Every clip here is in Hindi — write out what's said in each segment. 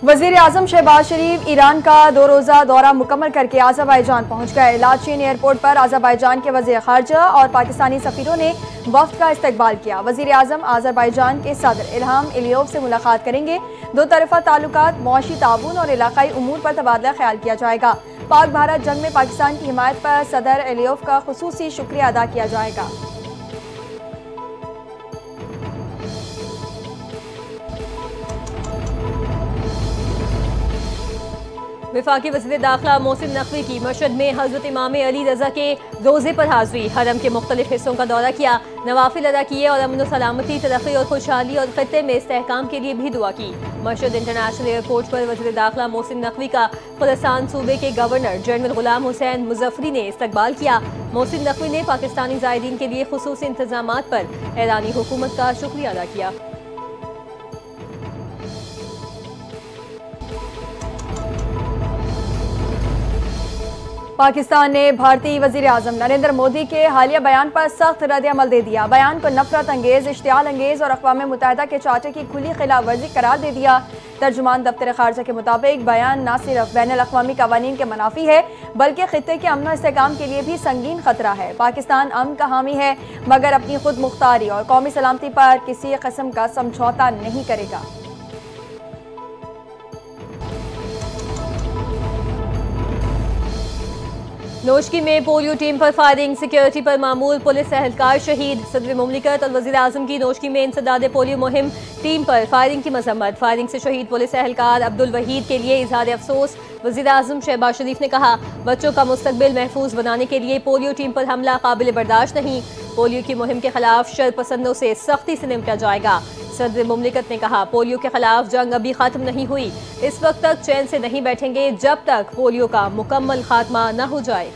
वजीर आजम शहबाज शरीफ ईरान का 2 रोज़ा दौरा मुकम्मल करके आज़रबाईजान पहुँच गए। लाचीन एयरपोर्ट पर आज़रबाईजान के वज़ीर ख़ारजा और पाकिस्तानी सफ़ीरों ने वफ़द का इस्तकबाल किया। वज़ीर आज़म आज़रबाईजान के सदर इल्हाम एलियोव से मुलाकात करेंगे। दो तरफ़ा ताल्लुकात, मुआशी ताउन और इलाकाई उमूर पर तबादला ख्याल किया जाएगा। पाक भारत जंग में पाकिस्तान की हिमायत पर सदर एलियोव का खुसूसी शुक्रिया अदा किया जाएगा। वफाकी वज़ीर दाखिला मोहसिन नकवी की मशहद में हज़रत इमाम अली रज़ा के रोज़े पर हाज़री। हरम के मुख्तलिफ हिस्सों का दौरा किया, नवाफिल अदा किए और अमन सलामती, तरक्की और खुशहाली और ख़ित्ते में इस्तेहकाम के लिए भी दुआ की। मशहद इंटरनेशनल एयरपोर्ट पर वज़ीर दाखिला मोहसिन नकवी का खुरासान सूबे के गवर्नर जनरल गुलाम हुसैन मुज़फ़्फ़री ने इस्तकबाल किया। मोहसिन नकवी ने पाकिस्तानी ज़ायरीन के लिए खुसूसी इंतज़ामात पर ईरानी हुकूमत का शुक्रिया अदा किया। पाकिस्तान ने भारतीय वज़ीर आज़म नरेंद्र मोदी के हालिया बयान पर सख्त रद्द-ए-अमल दे दिया। बयान को नफरत अंगेज, इश्तियाल अंगेज और अक़वाम मुत्तहिदा के चार्टर की खुली खिलाफ वर्जी करार दे दिया। तर्जुमान दफ्तर खारजा के मुताबिक बयान न सिर्फ बैनुल-अक़वामी कवानीन के मनाफी है बल्कि खित्ते के अमन और इस्तेहकाम के लिए भी संगीन खतरा है। पाकिस्तान अमन का हामी है मगर अपनी खुद मुख्तारी और कौमी सलामती पर किसी किस्म का समझौता नहीं करेगा। नोशकी में पोलियो टीम पर फायरिंग, सिक्योरिटी पर मामूल पुलिस एहलकार शहीद। सदर मुमलिकत और वज़ीर आज़म की नोशकी में इंसदाद पोलियो मुहिम, टीम पर फायरिंग की मजम्मत। फायरिंग से शहीद पुलिस एहलकार अब्दुल वहीद के लिए इजहार अफसोस। वज़ीर आज़म शहबाज शरीफ ने कहा, बच्चों का मुस्तकबिल महफूज बनाने के लिए पोलियो टीम पर हमला काबिल बर्दाश्त नहीं। पोलियो की मुहिम के खिलाफ शरपसंदों से सख्ती से निपटा जाएगा। सदर मुमलिकत ने कहा, पोलियो के खिलाफ जंग अभी खत्म नहीं हुई। इस वक्त तक चैन से नहीं बैठेंगे जब तक पोलियो का मुकम्मल खात्मा न हो जाए।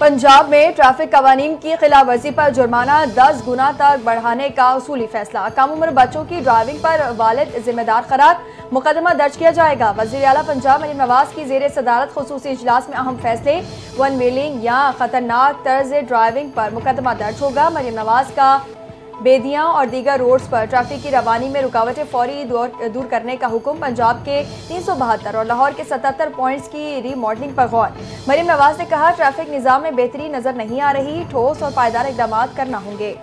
पंजाब में ट्रैफिक कवानीन की खिलाफ वर्जी पर जुर्माना 10 गुना तक बढ़ाने का उसूली फैसला। कम उम्र बच्चों की ड्राइविंग पर वालिद जिम्मेदार करार, मुकदमा दर्ज किया जाएगा। वज़ीर आला पंजाब मरीम नवाज की ज़ेर सदारत खुसूसी इजलास में अहम फैसले। वन व्हीलिंग या खतरनाक तर्ज ड्राइविंग पर मुकदमा दर्ज होगा। मरीम नवाज का बेदियाँ और दीगर रोड्स पर ट्रैफिक की रवानी में रुकावटें फौरी दूर करने का हुक्म। पंजाब के 372 और लाहौर के 77 पॉइंट्स की रीमॉडलिंग पर गौर। मरीम नवाज ने कहा, ट्रैफिक निज़ाम में बेहतरी नजर नहीं आ रही, ठोस और पायदार इक़दाम करना होंगे।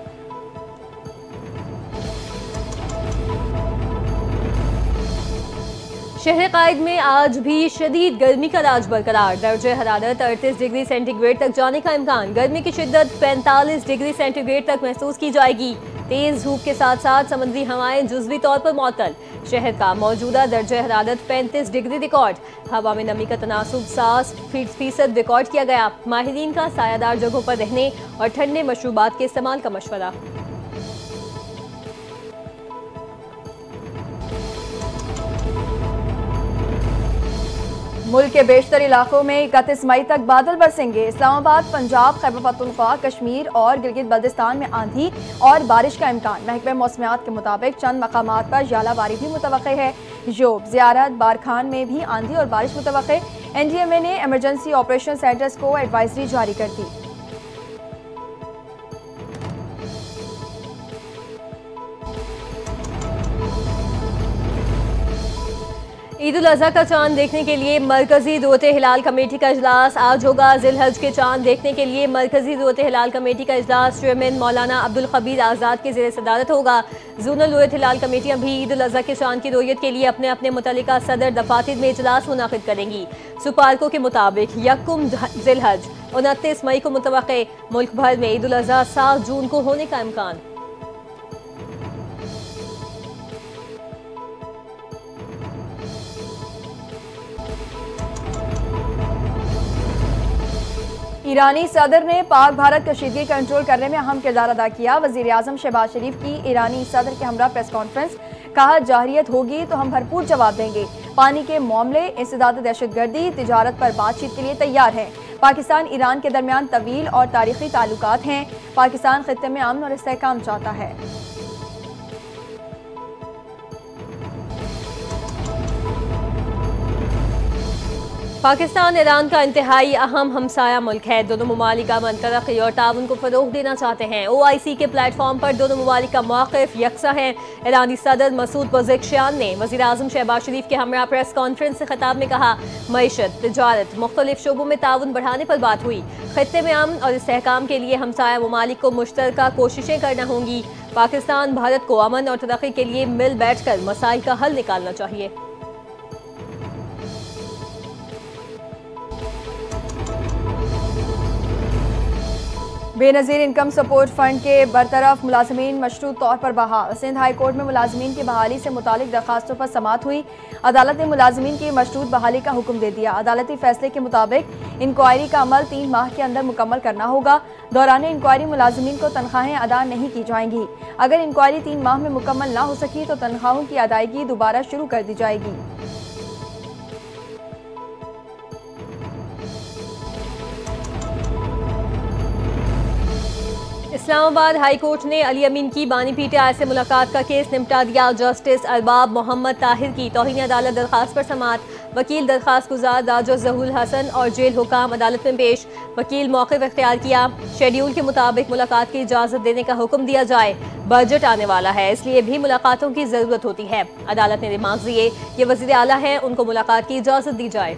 शहर कायद में आज भी शदीद गर्मी का राज बरकरार। दर्जे हरारत 38 डिग्री सेंटीग्रेड तक जाने का इम्कान। गर्मी की शिद्दत 45 डिग्री सेंटीग्रेड तक महसूस की जाएगी। तेज धूप के साथ साथ समुद्री हवाएं जुज़वी तौर पर मुअत्तल। शहर का मौजूदा दर्जे हरारत 35 डिग्री रिकॉर्ड। हवा में नमी का तनासुब 60% रिकॉर्ड किया गया। माहिरीन का सायादार जगहों पर रहने और ठंडे मशरूबात के इस्तेमाल का मशवरा। मुल्क के बेशतर इलाकों में 31 मई तक बादल बरसेंगे। इस्लामाबाद, पंजाब, खैबर पख्तूनख्वा, कश्मीर और गिलगित बल्तिस्तान में आंधी और बारिश का इम्कान। महकमे मौसमियात के मुताबिक चंद मकामात पर यालाबारी भी मुतवक्के है। योब, ज़ियारत, बारखान में भी आंधी और बारिश मुतवक्के। NDMA ने एमरजेंसी ऑपरेशन सेंटर्स को एडवाइजरी जारी कर दी। ईद उल अज़हा का चांद देखने के लिए मरकजी ज़रूरत हिलाल कमेटी का इजलास आज होगा। ज़िलहज के चांद देखने के लिए मरकजी ज़रूरत हिलाल कमेटी का इजलास चेयरमैन मौलाना अब्दुल खबीर आज़ाद की ज़ेर सदारत होगा। ज़ोनल ज़रूरत हिलाल कमेटियाँ भी ईद उल अज़हा के चांद की रोयत के लिए अपने अपने मुतल्लिका सदर दफातर में इजलास मुनाकिद करेंगी। सुपारकों के मुताबिक यकम ज़िलहज 29 मई को मुतवक्के। मुल्क भर में ईद उल अज़हा 7 जून को होने का इम्कान। ईरानी सदर ने पाक भारत कशीदगी कंट्रोल करने में अहम किरदार अदा किया। वज़ीर आज़म शहबाज शरीफ की ईरानी सदर के हमरा प्रेस कॉन्फ्रेंस। कहा, जाहिरियत होगी तो हम भरपूर जवाब देंगे। पानी के मामले, इंसदाद दहशतगर्दी, तिजारत पर बातचीत के लिए तैयार है। पाकिस्तान ईरान के दरमियान तवील और तारीखी ताल्लुकात हैं। पाकिस्तान खित्ते में अमन और इस्तेहकाम चाहता है। पाकिस्तान ईरान का इंतहाई अहम हमसाया मुल्क है। दोनों ममालिक अमन, तरक्की और ताउन को फरोग देना चाहते हैं। OIC के प्लेटफॉर्म पर दोनों ममालिक का मौक़िफ़ यकसा है। ईरानी सदर मसूद पज़ेश्कियान ने वज़ीर आज़म शहबाज शरीफ के हमरा प्रेस कॉन्फ्रेंस से खिताब में कहा, मईशत, तिजारत, मुख्तलिफ शोबों में ताउन बढ़ाने पर बात हुई। खित्ते में अमन और इस्तेहकाम के लिए हमसाया ममालिक को मुश्तरका कोशिशें करना होंगी। पाकिस्तान भारत को अमन और तरक्की के लिए मिल बैठ कर मसाइल का हल निकालना चाहिए। बेनज़ीर इनकम सपोर्ट फंड के बरतरफ मुलाजमीन मशरूत तौर पर बहाल। सिंध हाई कोर्ट में मुलाजमीन की बहाली से मुतालिक दरखास्तों पर समाअत हुई। अदालत ने मुलाजमीन की मशरूत बहाली का हुक्म दे दिया। अदालती फैसले के मुताबिक इंक्वायरी का अमल 3 माह के अंदर मुकम्मल करना होगा। दौरान इंक्वायरी मुलाजमीन को तनख्वाहें अदा नहीं की जाएंगी। अगर इंक्वायरी 3 माह में मुकम्मल ना हो सकी तो तनख्वाहों की अदायगी दोबारा शुरू कर दी जाएगी। इस्लामाबाद हाई कोर्ट ने अली अमीन की बानी PTI से मुलाकात का केस निपटा दिया। जस्टिस अरबाब मोहम्मद ताहिर की तौहीन अदालत दरखास्त पर समाअत। वकील दरखास्त गुजार राजो जहूल हसन और जेल हुकाम अदालत में पेश। वकील मौक़िफ़ इख्तियार किया। शेड्यूल के मुताबिक मुलाकात की इजाज़त देने का हुक्म दिया जाए। बजट आने वाला है, इसलिए भी मुलाकातों की ज़रूरत होती है। अदालत ने रिमांड दिए। ये वज़ीर आला हैं, उनको मुलाकात की इजाज़त दी जाए।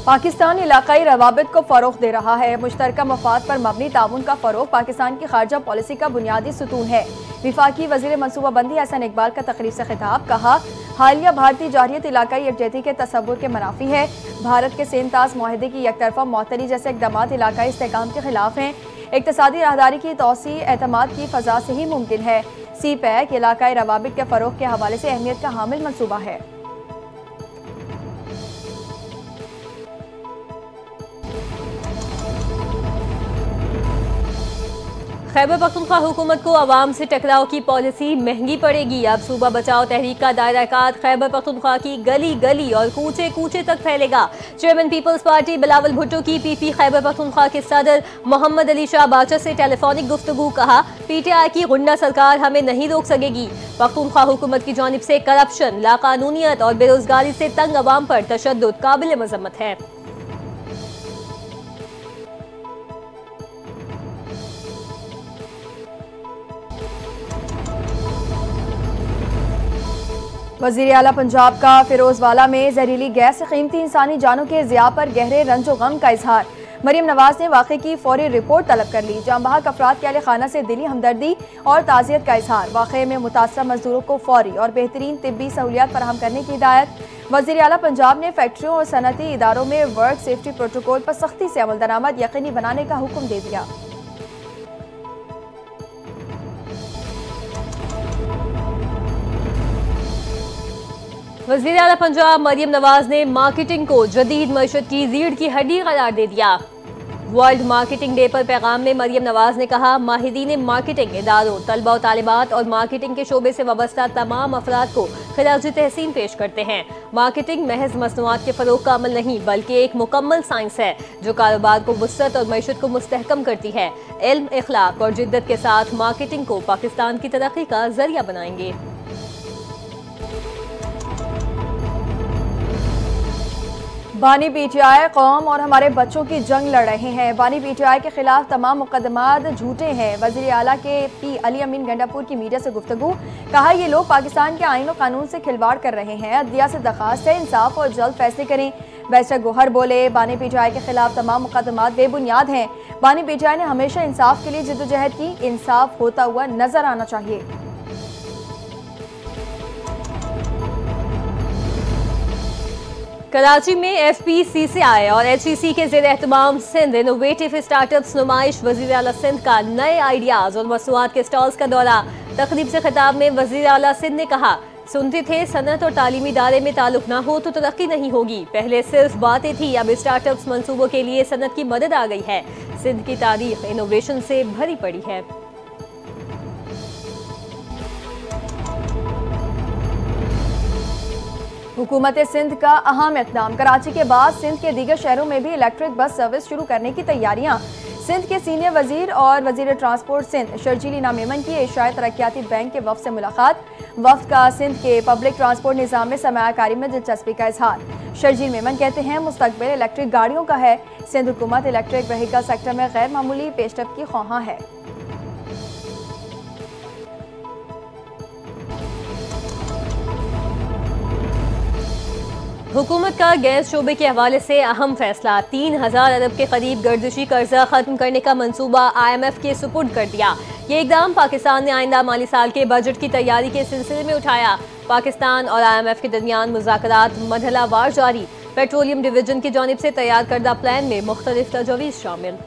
पाकिस्तान इलाकाई रवाबित को फ़रोग़ दे रहा है। मुश्तरका मफाद पर मबनी ताउन का फ़रोग़ पाकिस्तान की खारजा पॉलिसी का बुनियादी सुतून है। विफाकी वज़ीर मनसूबाबंदी हसन इकबाल का तकरीर से खिताब, कहा, हालिया भारतीय जारियत इलाकाई यकजहती के तसव्वुर के मनाफी है। भारत के सेंतास माहिदे की यकतरफा मअतली जैसे इक़दामात इलाकाई इस्तेहकाम के खिलाफ हैं। इक़्तिसादी राहदारी की तौसी एतमाद की फ़ज़ा से ही मुमकिन है। CPEC इलाकाई रवाबित के फ़रोग़ के हवाले से अहमियत का हामिल मनसूबा है। खैबर पख्तूनख्वा हुकूमत को अवाम से टकराव की पॉलिसी महंगी पड़ेगी। अब सूबा बचाओ तहरीक का दायरा कार खैबर पख्तूनख्वा की गली गली और कूचे कूचे तक फैलेगा। Chairman Peoples Party Bilawal Bhutto की PP खैबर पख्तूनख्वा के सदर मोहम्मद अली शाह बाचा से टेलीफोनिक गुफ्तगू, कहा, PTI की गुंडा सरकार हमें नहीं रोक सकेगी। पख्तूनख्वा हुकूमत की जानिब से करप्शन, लाकानूनियत और बेरोजगारी से तंग अवाम पर तशद्दुद काबिल मजम्मत है। वज़ीर आला पंजाब का फिरोजवाला में जहरीली गैस से कीमती इंसानी जानों के ज़िया पर गहरे रंजो गम का इजहार। मरियम नवाज ने वाक़े की फौरी रिपोर्ट तलब कर ली। जांबहक अफराद के अहले खाना से दिली हमदर्दी और ताज़ियत का इजहार। वाक़े में मुतासरा मजदूरों को फौरी और बेहतरीन तिब्बी सहूलियात फराहम करने की हिदायत। वज़ीर आला पंजाब ने फैक्ट्रियों और सनती इदारों में वर्क सेफ्टी प्रोटोकॉल पर सख्ती से अमल दरामद यकीनी बनाने का हुक्म दे दिया। वज़ीर आला पंजाब मरियम नवाज ने मार्केटिंग को जदीद मईशत की रीढ़ की हड्डी करार दे दिया। वर्ल्ड मार्केटिंग डे पर पैगाम में मरियम नवाज ने कहा, माहिदीन मार्केटिंग इदारों, तलबा और तालिबात और मार्केटिंग के शोबे से वाबस्ता तमाम अफराद को खिराज तहसीन पेश करते हैं। मार्केटिंग महज मसनूआत के फ़रोग़ का अमल नहीं बल्कि एक मुकम्मल साइंस है जो कारोबार को वुसअत और मईशत को मुस्तहकम करती है। इल्म, इखलाक और जिद्दत के साथ मार्केटिंग को पाकिस्तान की तरक्की का जरिया बनाएंगे। बानी PTI कौम और हमारे बच्चों की जंग लड़ रहे हैं। बानी PTI के खिलाफ तमाम मुकदमात झूठे हैं। वज़ीर आला के P अली अमीन गंडापुर की मीडिया से गुफ्तगू, कहा, ये लोग पाकिस्तान के आईन और कानून से खिलवाड़ कर रहे हैं। अदलिया से दरखास्त है इंसाफ और जल्द फैसले करें। बैरिस्टर गोहर बोले, बानी PTI के खिलाफ तमाम मुकदमात बेबुनियाद हैं। बानी PTI ने हमेशा इंसाफ के लिए जिद्दोजहद की। इंसाफ होता हुआ नजर आना चाहिए। कराची में FPCCI और HEC के ज़ेर एहतमाम सिंध इनोवेटिव स्टार्टअप्स नुमाइश। वज़ीर आला सिंध का नए आइडियाज़ और मसनूआत के स्टॉल्स का दौरा। तकरीब से खिताब में वज़ीर आला सिंध ने कहा, सुनते थे सनत और तालीमी इदारे में ताल्लुक ना हो तो तरक्की नहीं होगी। पहले सिर्फ बातें थी, अब स्टार्टअप्स मंसूबों के लिए सनत की मदद आ गई है। सिंध की तारीख इनोवेशन से भरी पड़ी है। हुकूमत सिंध का अहम इक़दाम। कराची के बाद सिंध के दीगर शहरों में भी इलेक्ट्रिक बस सर्विस शुरू करने की तैयारियां। सिंध के सीनियर वजीर और वजीर ट्रांसपोर्ट सिंध शर्जील इनाम मेमन की एशियाई तरक्याती बैंक के वफ्द से मुलाकात। वफ्द का सिंध के पब्लिक ट्रांसपोर्ट निज़ाम में सरमायाकारी में दिलचस्पी का इजहार। शर्जील मेमन कहते हैं मुस्तकबिल इलेक्ट्रिक गाड़ियों का है। सिंध हुकूमत इलेक्ट्रिक व्हीकल सेक्टर में गैर मामूली पेशरफ्त की ख्वाहां है। हुकूमत का गैस शोबे के हवाले से अहम फैसला। 3000 अरब के करीब गर्दिशी कर्जा खत्म करने का मंसूबा IMF के सुपुर्द कर दिया। ये इकदाम पाकिस्तान ने आइंदा माली साल के बजट की तैयारी के सिलसिले में उठाया। पाकिस्तान और IMF के दरमियान मुज़ाकरात मरहलावार जारी। पेट्रोलियम डिवीजन की जानिब से तैयार करदा प्लान में मुख्तलिफ तजवीज़ शामिल।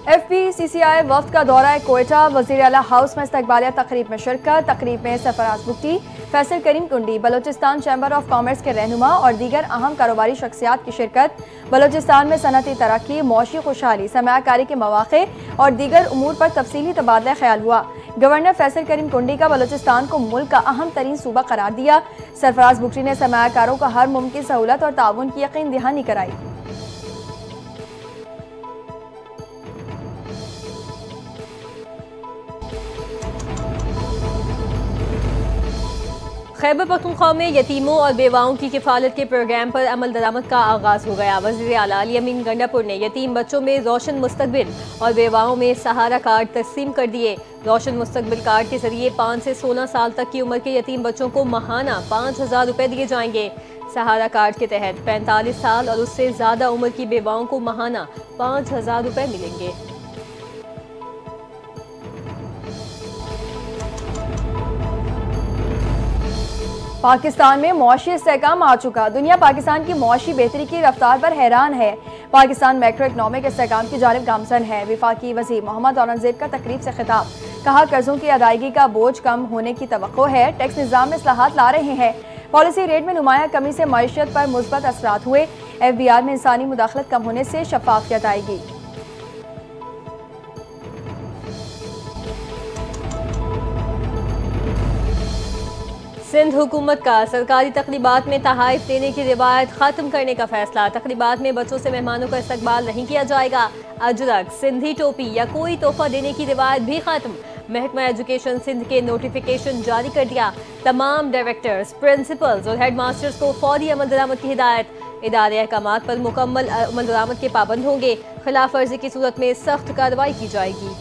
FPCCI वफ्द का दौरा कोयटा। वज़ीर आला हाउस में इस्तकबालिया तकरीब में शिरकत। तकरीब में सरफराज बुगटी, फैसल करीम कुंडी, बलोचिस्तान चैम्बर ऑफ कॉमर्स के रहनुमा और दीगर अहम कारोबारी शख्सियात की शिरकत। बलोचिस्तान में सनती तरक्की, मौशी खुशहाली, सरमायाकारी के मौक़े और दीगर उमूर पर तफसीली तबादला ख्याल हुआ। गवर्नर फैसल करीम कुंडी का बलोचिस्तान को मुल्क का अहम तरीन सूबा करार दिया। सरफराज बुगटी ने सरमायाकारों को हर मुमकिन सहूलत और ताउन की यकीन दहानी कराई। खैबर पख्तूनख्वा में यतीमों और बेवाओं की किफ़ालत के प्रोग्राम पर अमल दरामद का आगाज़ हो गया। वज़ीर आला अली अमीन गंडापुर ने यतीम बच्चों में रोशन मुस्तकबिल और बेवाओं में सहारा कार्ड तस्लीम कर दिए। रोशन मुस्तकबिल कार्ड के जरिए 5 से 16 साल तक की उम्र के यतीम बच्चों को माहाना 5000 रुपये दिए जाएंगे। सहारा कार्ड के तहत 45 साल और उससे ज़्यादा उम्र की बेवाओं को माहाना 5000 रुपये मिलेंगे। पाकिस्तान में मौशी इस्तेहकाम आ चुका। दुनिया पाकिस्तान की मौशी बेहतरी की रफ्तार पर हैरान है। पाकिस्तान मैक्रो इकनॉमिक इस्तेहकाम की जानिब गामजन है। वफाकी वज़ीर मोहम्मद औरंगजेब का तकरीब से खिताब। कहा कर्जों की अदायगी का बोझ कम होने की तवक्को है। टैक्स निज़ाम में इस्लाहात ला रहे हैं। पॉलिसी रेट में नुमाया कमी से मईशत पर मुस्बत असरात हुए। FBR में इंसानी मुदाखलत कम होने से शफाफियत आएगी। सिंध हुकूमत का सरकारी तकरीबात में तहाइफ देने की रिवायत ख़त्म करने का फैसला। तकरीबात में बच्चों से मेहमानों का इस्तकबाल नहीं किया जाएगा। अजरक, सिंधी टोपी या कोई तोहफा देने की रिवायत भी खत्म। महकमा एजुकेशन सिंध के नोटिफिकेशन जारी कर दिया। तमाम डायरेक्टर्स, प्रिंसिपल्स और हेड मास्टर्स को फौरी अमल दरामद की हिदायत। इदारे अहकामात पर मुकम्मल अमल दरामद के पाबंद होंगे। खिलाफ वर्जी की सूरत में सख्त कार्रवाई की जाएगी।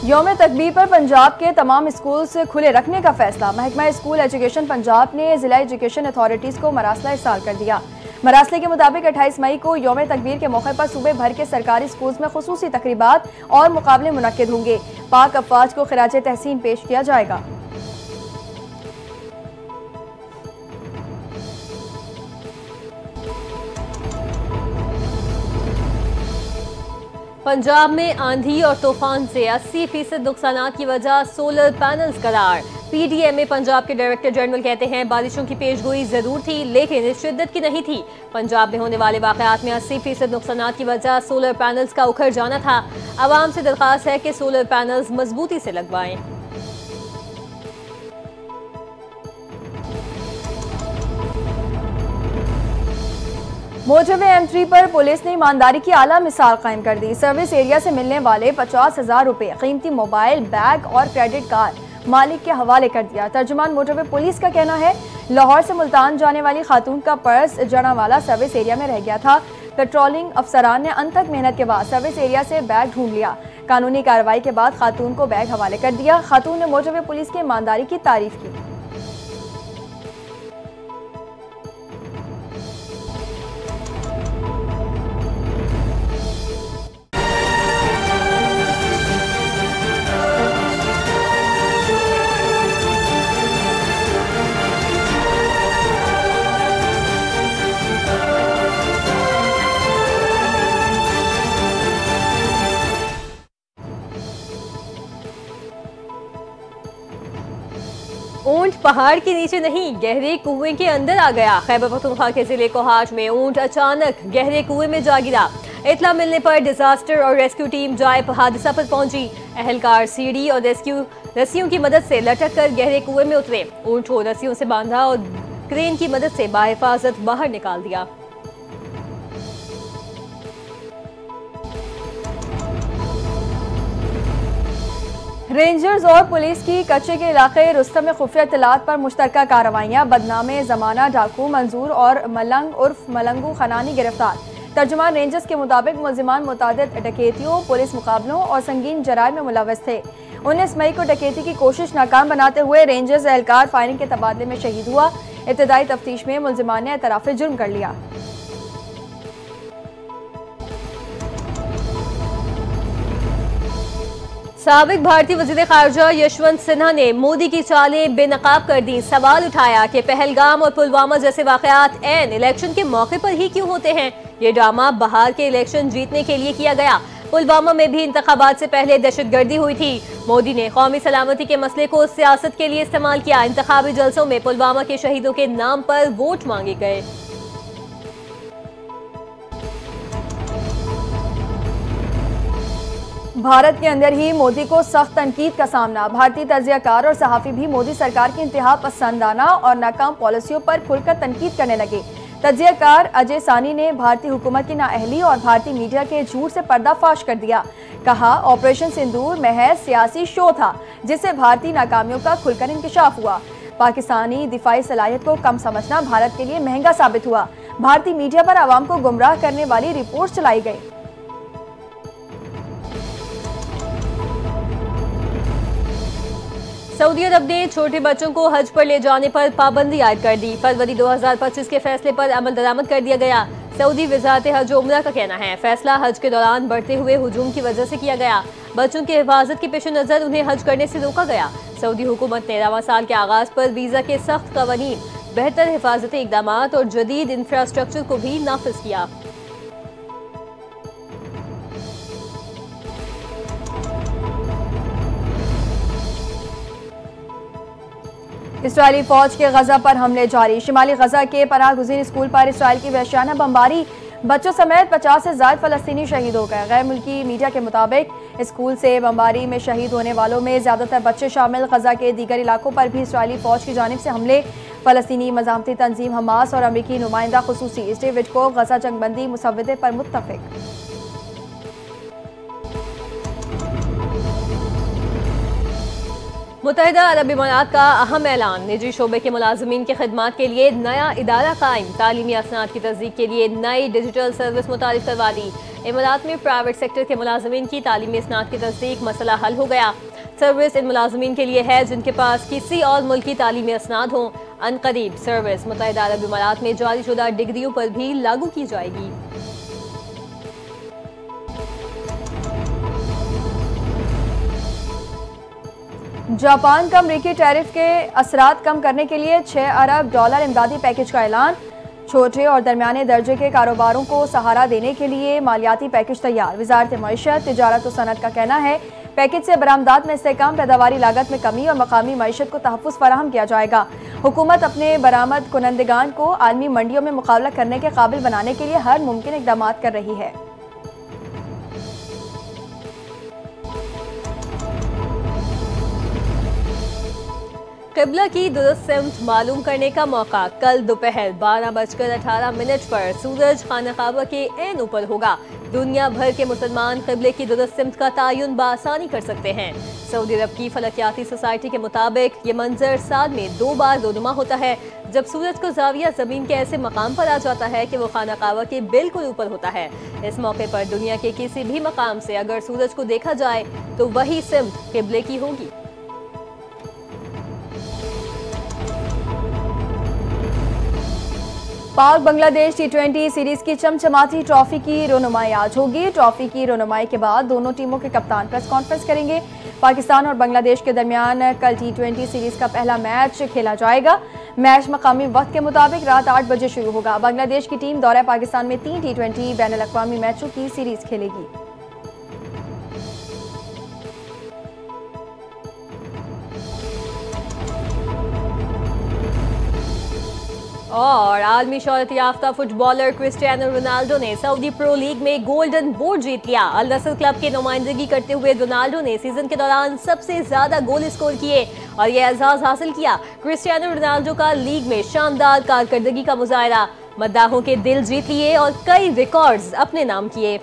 यौम तकबीर पर पंजाब के तमाम स्कूल खुले रखने का फैसला। महकमा स्कूल एजुकेशन पंजाब ने जिला एजुकेशन अथॉरिटीज़ को मरासला इरसाल कर दिया। मरासले के मुताबिक 28 मई को यौम तकबीर के मौके पर सूबे भर के सरकारी स्कूल्स में खुसूसी तकरीबात और मुकाबले मुनक्किद होंगे। पाक अफवाज को खिराज तहसीन पेश किया जाएगा। पंजाब में आंधी और तूफान से 80% नुकसानात की वजह सोलर पैनल्स करार। PDMA पंजाब के डायरेक्टर जनरल कहते हैं बारिशों की पेशगोई जरूर थी लेकिन इस शिद्दत की नहीं थी। पंजाब में होने वाले वाकयात में 80% नुकसानात की वजह सोलर पैनल्स का उखड़ जाना था। आवाम से दरख्वास्त है कि सोलर पैनल्स मजबूती से लगवाएं। मोटरवे M3 पर पुलिस ने ईमानदारी की आला मिसाल कायम कर दी। सर्विस एरिया से मिलने वाले 50,000 रुपये कीमती मोबाइल, बैग और क्रेडिट कार्ड मालिक के हवाले कर दिया। तर्जुमान मोटरवे पुलिस का कहना है लाहौर से मुल्तान जाने वाली खातून का पर्स जनावाला सर्विस एरिया में रह गया था। पेट्रोलिंग अफसरान ने अनथक मेहनत के बाद सर्विस एरिया से बैग ढूंढ लिया। कानूनी कार्रवाई के बाद खातून को बैग हवाले कर दिया। खातून ने मोटरवे पुलिस की ईमानदारी की तारीफ की। ऊंट पहाड़ के नीचे नहीं, गहरे कुएं के अंदर आ गया। खैबर पख्तूनख्वा के जिले कोहाट में ऊंट अचानक गहरे कुएं में जा गिरा। इतला मिलने पर डिजास्टर और रेस्क्यू टीम जाए हादसा पर पहुंची। अहलकार सीढ़ी और रेस्क्यू रस्सियों की मदद से लटक कर गहरे कुएं में उतरे। ऊंट को रस्सियों से बांधा और क्रेन की मदद से बाहिफाजत बाहर निकाल दिया। रेंजर्स और पुलिस की कच्चे के इलाके रुस्तम में खुफिया इत्तलात पर मुश्तरका कार्रवाइयां। बदनामे जमाना डाकू मंजूर और मलंग उर्फ मलंगू खनानी गिरफ्तार। तर्जुमान रेंजर्स के मुताबिक मुलजिमान मुतादिद डकैतियों, पुलिस मुकाबलों और संगीन जराइम में मुलव्वस थे। 19 मई को डकैती की कोशिश नाकाम बनाते हुए रेंजर्स एहलकार फायरिंग के तबादले में शहीद हुआ। इब्तदाई तफ्तीश में मुलजिमान ने एतराफ़ जुर्म कर लिया। साबिक भारतीय वज़ीर ख़ारजा यशवंत सिन्हा ने मोदी की चालें बेनकाब कर दी। सवाल उठाया कि पहलगाम और पुलवामा जैसे वाक़यात ऐन इलेक्शन के मौके पर ही क्यों होते हैं। ये ड्रामा बाहर के इलेक्शन जीतने के लिए किया गया। पुलवामा में भी इंतखाबात से पहले दहशतगर्दी हुई थी। मोदी ने कौमी सलामती के मसले को सियासत के लिए इस्तेमाल किया। इंतखाबी जलसों में पुलवामा के शहीदों के नाम पर वोट मांगे गए। भारत के अंदर ही मोदी को सख्त तनकीद का सामना। भारतीय तजियाकार और सहाफ़ी भी मोदी सरकार की इंतहा पसंदाना और नाकाम पॉलिसियों पर खुलकर तनकीद करने लगे। तजियाकार अजय सानी ने भारतीय हुकूमत की नाअहली और भारतीय मीडिया के झूठ से पर्दाफाश कर दिया। कहा, ऑपरेशन सिंदूर महज सियासी शो था जिससे भारतीय नाकामियों का खुलकर इंकशाफ हुआ। पाकिस्तानी दिफाई सलाहियत को कम समझना भारत के लिए महंगा साबित हुआ। भारतीय मीडिया पर आवाम को गुमराह करने वाली रिपोर्ट चलाई गई। सऊदी अरब ने छोटे बच्चों को हज पर ले जाने पर पाबंदी आयद कर दी। फरवरी 2025 के फैसले पर अमल दरामद कर दिया गया। सऊदी वजारत हज और उम्रा का कहना है फैसला हज के दौरान बढ़ते हुए हुजूम की वजह से किया गया। बच्चों की हिफाजत के पेश नज़र उन्हें हज करने से रोका गया। सऊदी हुकूमत ने रवां साल के आगाज पर वीज़ा के सख्त कवानीन, बेहतर हिफाजती इकदाम और जदीद इंफ्रास्ट्रक्चर को भी नाफिज किया। इसराइली फौज के गजा पर हमले जारी। शिमाली गजा के पनाह गुज़ीर स्कूल पर इसराइल की वहशियाना बमबारी, बच्चों समेत 50 से ज़ायद फ़लस्तीनी शहीद हो गए। गैर मुल्की मीडिया के मुताबिक स्कूल से बमबारी में शहीद होने वालों में ज़्यादातर बच्चे शामिल। गजा के दीगर इलाकों पर भी इसराइली फौज की जानिब से हमले। फ़लस्तीनी मज़ाहमती तंजीम हमास और अमरीकी नुमाइंदा खुसूसी स्टीव विटकोफ गजा जंगबंदी मुसव्वदे पर मुत्तफ़िक। मुत्तहिदा अरब इमारात का अहम ऐलान। निजी शोबे के मुलाजमीन की खिदमात के लिए नया इदारा कायम। तालीमी असनाद की तस्दीक के लिए नई डिजिटल सर्विस मुतारिफ करवा दी। इमारात में प्राइवेट सेक्टर के मुलाजमीन की तालीमी असनाद की तस्दीक मसला हल हो गया। सर्विस इन मुलाजमीन के लिए है जिनके पास किसी और मुल्क की तालीमी असनाद हों। अनकरीब सर्विस मुत्तहिदा अरब इमारात में जारी शुदा डिग्रियों पर भी लागू की जाएगी। जापान का अमरीकी टैरिफ के असरात कम करने के लिए $6 अरब इमदादी पैकेज का ऐलान। छोटे और दरमियाने दर्जे के कारोबारों को सहारा देने के लिए मालियाती पैकेज तैयार। वजारत मईशत, तिजारत और सनत का कहना है पैकेज से बरामदात में इस्तेहकाम, पैदावारी लागत में कमी और मकामी मईशत को तहफ़्फ़ुज़ फराहम किया जाएगा। हुकूमत अपने बरामद कुनंदगान को आलमी मंडियों में मुकाबला करने के काबिल बनाने के लिए हर मुमकिन इक़दाम कर रही है। क़िबला की दुरुस्त सिमत मालूम करने का मौका। कल दोपहर 12:18 पर सूरज खाना काबा के ऐन ऊपर होगा। दुनिया भर के मुसलमान क़िबले की दुरुस्त सिमत का तयन बआसानी कर सकते हैं। सऊदी अरब की फलकियाती सोसाइटी के मुताबिक ये मंजर साल में 2 बार रोनुमा होता है जब सूरज को जाविया ज़मीन के ऐसे मकाम पर आ जाता है कि वो खाना काबा के बिल्कुल ऊपर होता है। इस मौके पर दुनिया के किसी भी मकाम से अगर सूरज को देखा जाए तो वही सिमत क़िबले की होगी। पाक बांग्लादेश T20 सीरीज की चमचमाती ट्रॉफी की रोनुमाई आज होगी। ट्रॉफी की रोनुमाई के बाद दोनों टीमों के कप्तान प्रेस कॉन्फ्रेंस करेंगे। पाकिस्तान और बांग्लादेश के दरमियान कल T20 सीरीज का पहला मैच खेला जाएगा। मैच मकामी वक्त के मुताबिक रात 8 बजे शुरू होगा। बांग्लादेश की टीम दौरे पाकिस्तान में 3 T20 बैनुल अक़वामी मैचों की सीरीज खेलेगी। और आलमी शोहरत याफ्ता फुटबॉलर क्रिस्टियानो रोनाल्डो ने सऊदी प्रो लीग में गोल्डन बूट जीत लिया। अल नसर क्लब की नुमाइंदगी करते हुए रोनाल्डो ने सीजन के दौरान सबसे ज्यादा गोल स्कोर किए और यह एजाज हासिल किया। क्रिस्टियानो रोनाल्डो का लीग में शानदार कारकर्दगी का मुजाहरा, मद्दाहों के दिल जीत लिए और कई रिकॉर्ड्स अपने नाम किए।